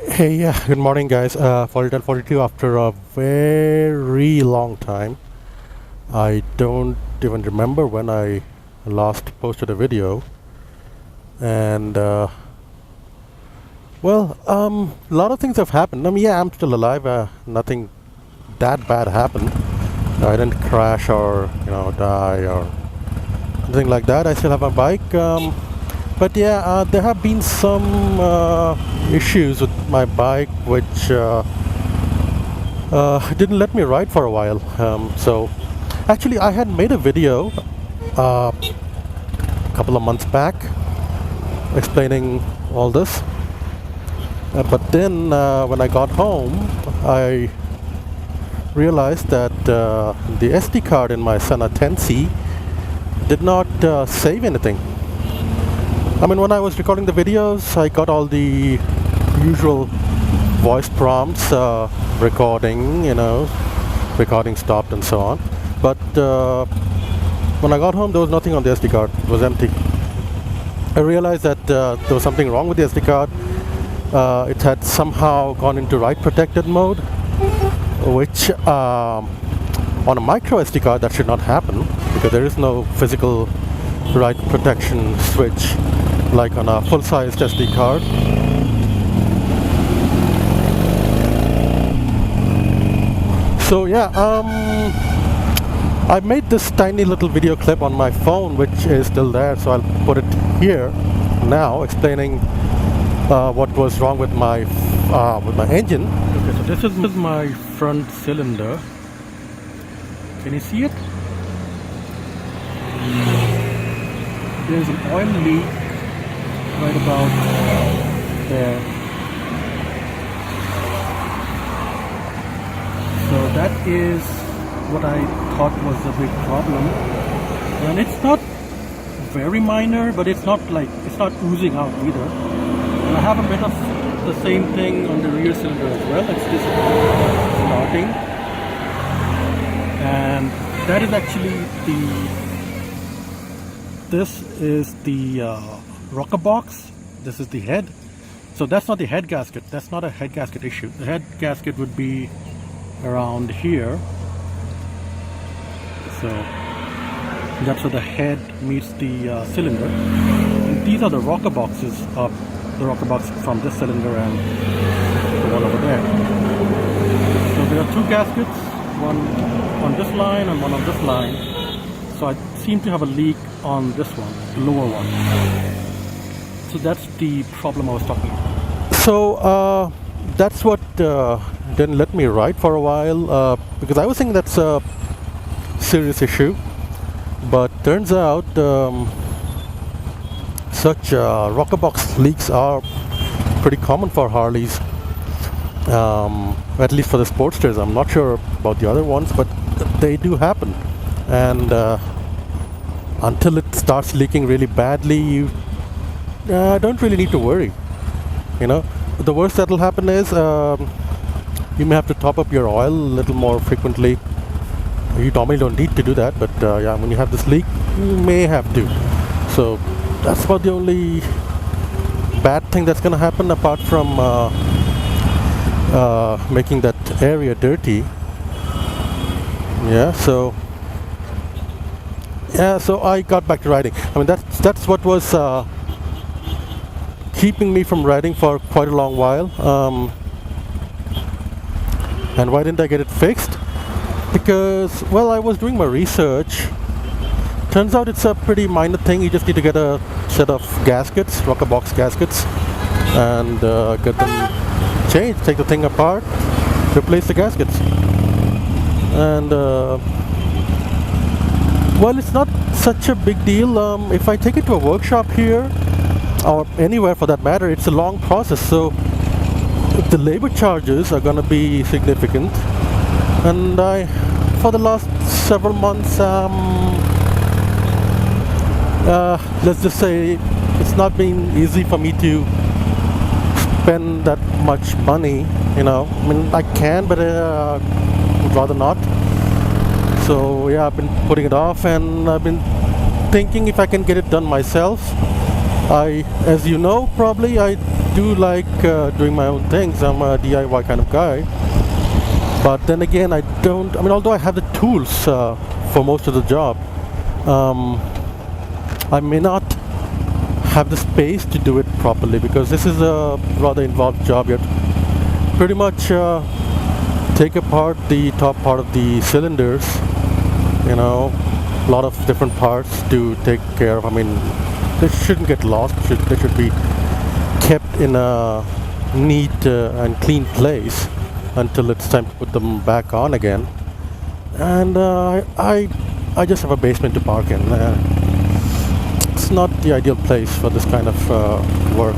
Hey, yeah, good morning, guys. Volatile 42 after a very long time. I don't even remember when I last posted a video. And, a lot of things have happened. I mean, yeah, I'm still alive. Nothing that bad happened. I didn't crash or, die or anything like that. I still have my bike. But yeah, there have been some issues with my bike which didn't let me ride for a while. So actually, I had made a video a couple of months back explaining all this. But then when I got home, I realized that the SD card in my Senna 10C did not save anything. I mean, when I was recording the videos, I got all the usual voice prompts, recording, recording stopped and so on. But when I got home, there was nothing on the SD card. It was empty. I realized that there was something wrong with the SD card. It had somehow gone into write protected mode, which on a micro SD card that should not happen because there is no physical write protection switch like on a full-sized SD card. So yeah, I made this tiny little video clip on my phone which is still there, so I'll put it here now explaining what was wrong with my engine. Okay, so this is my front cylinder. Can you see it? There's an oil leak right about there. So that is what I thought was the big problem. And it's not very minor, but it's not oozing out either. And I have a bit of the same thing on the rear cylinder as well. It's just starting. And that is actually this is the rocker box. This is the head. So that's not the head gasket. That's not a head gasket issue. The head gasket would be around here. So that's where the head meets the cylinder. And these are the rocker boxes of the rocker box from this cylinder and the one over there. So there are two gaskets, one on this line and one on this line. So I seem to have a leak on this one, the lower one. So that's the problem I was talking about. So that's what didn't let me ride for a while because I was thinking that's a serious issue. But turns out such rocker box leaks are pretty common for Harleys, at least for the Sportsters. I'm not sure about the other ones, but they do happen. And until it starts leaking really badly, you don't really need to worry. The worst that'll happen is you may have to top up your oil a little more frequently. You normally don't need to do that, but yeah, when you have this leak, you may have to. So that's about the only bad thing that's going to happen, apart from making that area dirty. So I got back to riding. I mean, that's what was keeping me from riding for quite a long while. And why didn't I get it fixed? Because, well, I was doing my research. Turns out it's a pretty minor thing. You just need to get a set of gaskets, rocker box gaskets, and get them changed. Take the thing apart, replace the gaskets. And well, it's not such a big deal. If I take it to a workshop here, or anywhere for that matter, it's a long process. So the labor charges are going to be significant. And for the last several months, let's just say it's not been easy for me to spend that much money. I mean, I can, but would rather not. So yeah, I've been putting it off, and I've been thinking if I can get it done myself. As you know, probably I do like doing my own things. I'm a DIY kind of guy. But then again, I don't. I mean, although I have the tools for most of the job, I may not have the space to do it properly because this is a rather involved job. You have to pretty much take apart the top part of the cylinders, you know, a lot of different parts to take care of. I mean, they shouldn't get lost. They should be kept in a neat and clean place until it's time to put them back on again. And I just have a basement to park in. It's not the ideal place for this kind of work.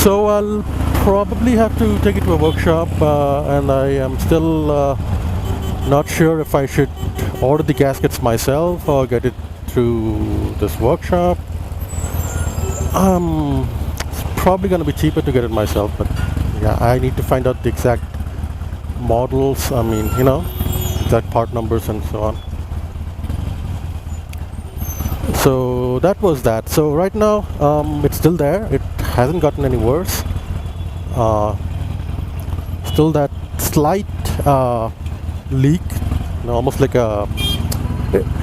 So I'll probably have to take it to a workshop, and I am still not sure if I should order the gaskets myself or get it through this workshop. It's probably going to be cheaper to get it myself, but yeah, I need to find out the exact models, I mean, you know, exact part numbers and so on. So that was that. So right now it's still there. It hasn't gotten any worse. Still that slight leak, you know, almost like a,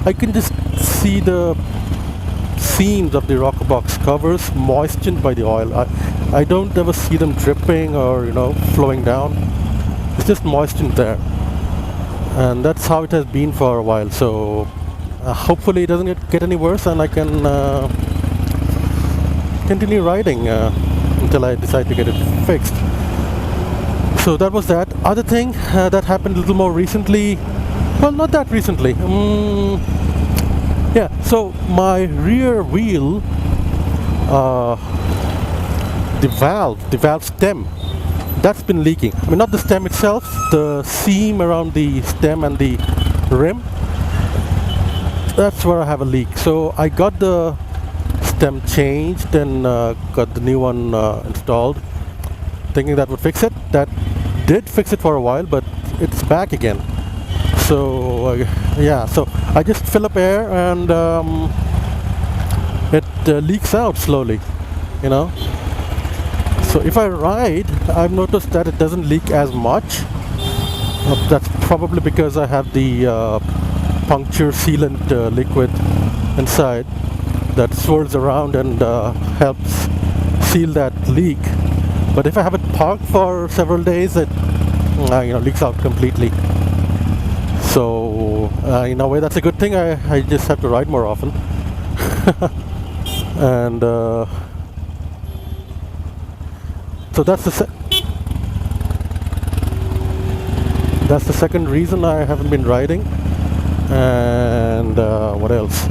I can just see the seams of the rocker box covers moistened by the oil. I don't ever see them dripping or, you know, flowing down. It's just moistened there, and that's how it has been for a while. So hopefully it doesn't get any worse, and I can continue riding until I decide to get it fixed. So that was that. Other thing that happened a little more recently, well, not that recently. Yeah, so my rear wheel, the valve stem, that's been leaking. I mean, not the stem itself, the seam around the stem and the rim. That's where I have a leak. So I got the stem changed and got the new one installed, thinking that would fix it. That did fix it for a while, but it's back again. So yeah, so I just fill up air and it leaks out slowly, you know. So if I ride, I've noticed that it doesn't leak as much. That's probably because I have the puncture sealant liquid inside that swirls around and helps seal that leak. But if I have it parked for several days, it you know, leaks out completely. So in a way, that's a good thing. I just have to ride more often. And so that's the second reason I haven't been riding. And what else?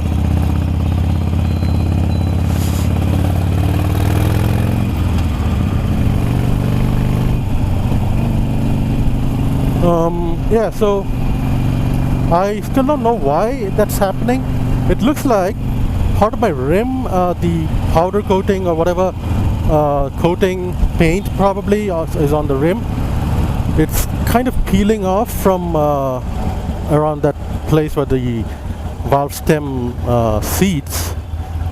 Yeah, so I still don't know why that's happening. It looks like part of my rim, the powder coating or whatever coating paint probably is on the rim. It's kind of peeling off from around that place where the valve stem seats.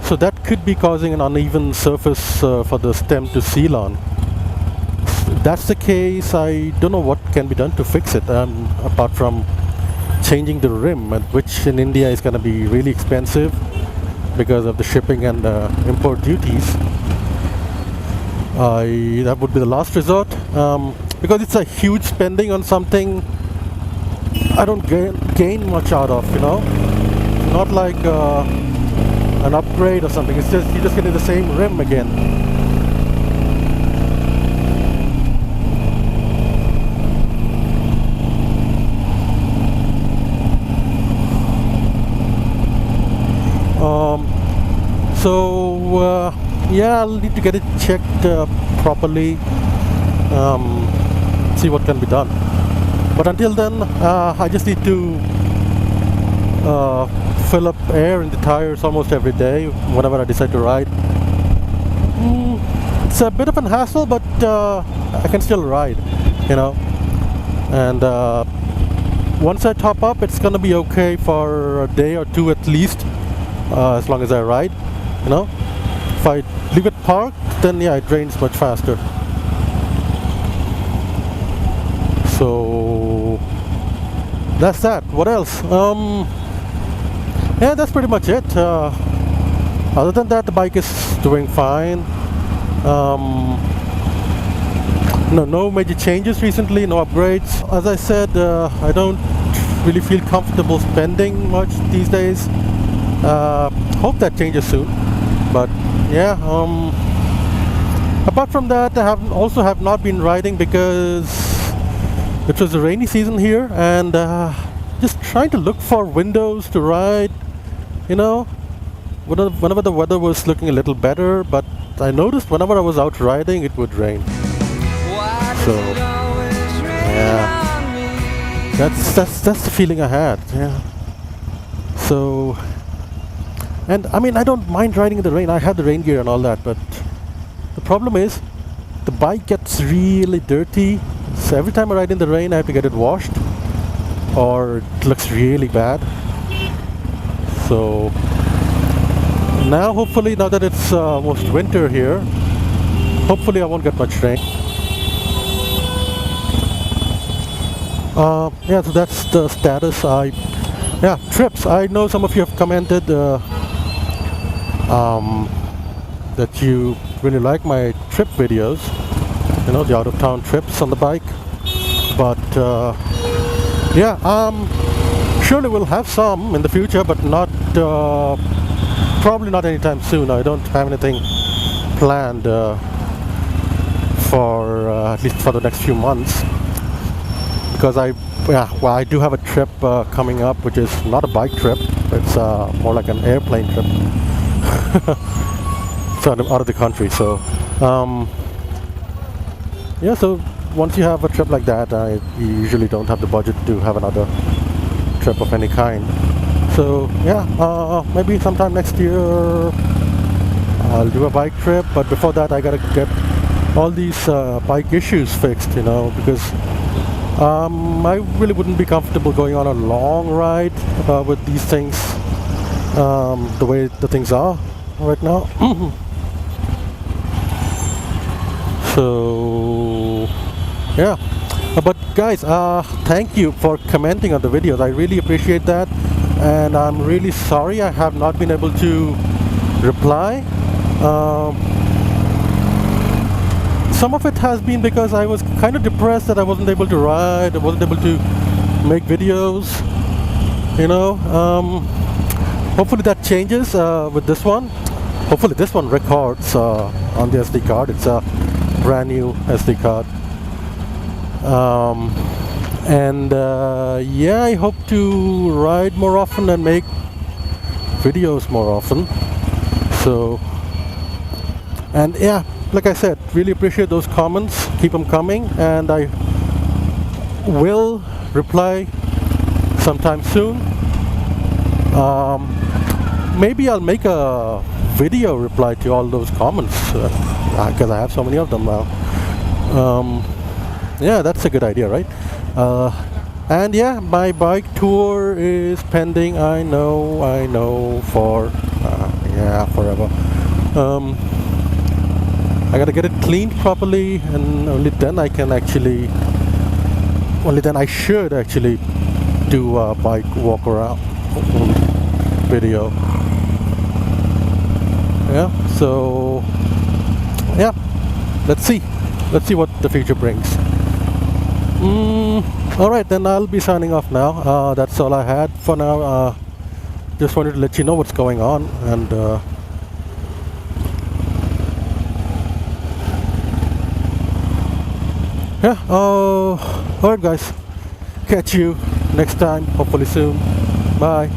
So that could be causing an uneven surface for the stem to seal on. If that's the case, I don't know what can be done to fix it, apart from changing the rim, which in India is going to be really expensive because of the shipping and import duties. That would be the last resort, because it's a huge spending on something I don't gain much out of, you know. Not like an upgrade or something. It's just you're just getting the same rim again. So yeah, I'll need to get it checked properly, see what can be done. But until then, I just need to fill up air in the tires almost every day whenever I decide to ride. It's a bit of an hassle, but I can still ride, you know. And once I top up, it's gonna be okay for a day or two at least, as long as I ride, you know. If I leave it parked, then yeah, it drains much faster. So that's that. What else? Yeah, that's pretty much it. Other than that, the bike is doing fine. No major changes recently, no upgrades. As I said, I don't really feel comfortable spending much these days. Hope that changes soon. But yeah, apart from that, I have not been riding because it was a rainy season here, and just trying to look for windows to ride, you know, whenever the weather was looking a little better. But I noticed whenever I was out riding, it would rain. So yeah, that's the feeling I had. Yeah. So, and I mean, I don't mind riding in the rain. I have the rain gear and all that, but the problem is the bike gets really dirty. So every time I ride in the rain, I have to get it washed, or it looks really bad. So now, hopefully, now that it's almost winter here, hopefully I won't get much rain. Yeah, so that's the status. Yeah, trips. I know some of you have commented that you really like my trip videos, you know, the out-of-town trips on the bike. But yeah, surely we'll have some in the future, but not probably not anytime soon. I don't have anything planned for at least for the next few months, because I do have a trip coming up, which is not a bike trip. It's more like an airplane trip. So out of the country. So yeah, so once you have a trip like that, you usually don't have the budget to have another trip of any kind. So yeah, maybe sometime next year I'll do a bike trip, but before that I gotta get all these bike issues fixed, you know, because I really wouldn't be comfortable going on a long ride with these things the way the things are right now. So yeah, but guys, thank you for commenting on the videos. I really appreciate that, and I'm really sorry I have not been able to reply. Some of it has been because I was kind of depressed that I wasn't able to ride, I wasn't able to make videos, you know. Hopefully that changes with this one. Hopefully this one records on the SD card. It's a brand new SD card. And yeah, I hope to ride more often and make videos more often. So, and yeah, like I said, really appreciate those comments. Keep them coming, and I will reply sometime soon. Maybe I'll make a video reply to all those comments, because I have so many of them now. Yeah, that's a good idea, right? And yeah, my bike tour is pending. I know, for yeah, forever. I gotta get it cleaned properly, and only then I should actually do a bike walk around video. Yeah, so yeah, let's see what the future brings. Alright, then I'll be signing off now. That's all I had for now. Just wanted to let you know what's going on, and yeah, alright guys, catch you next time, hopefully soon. Bye.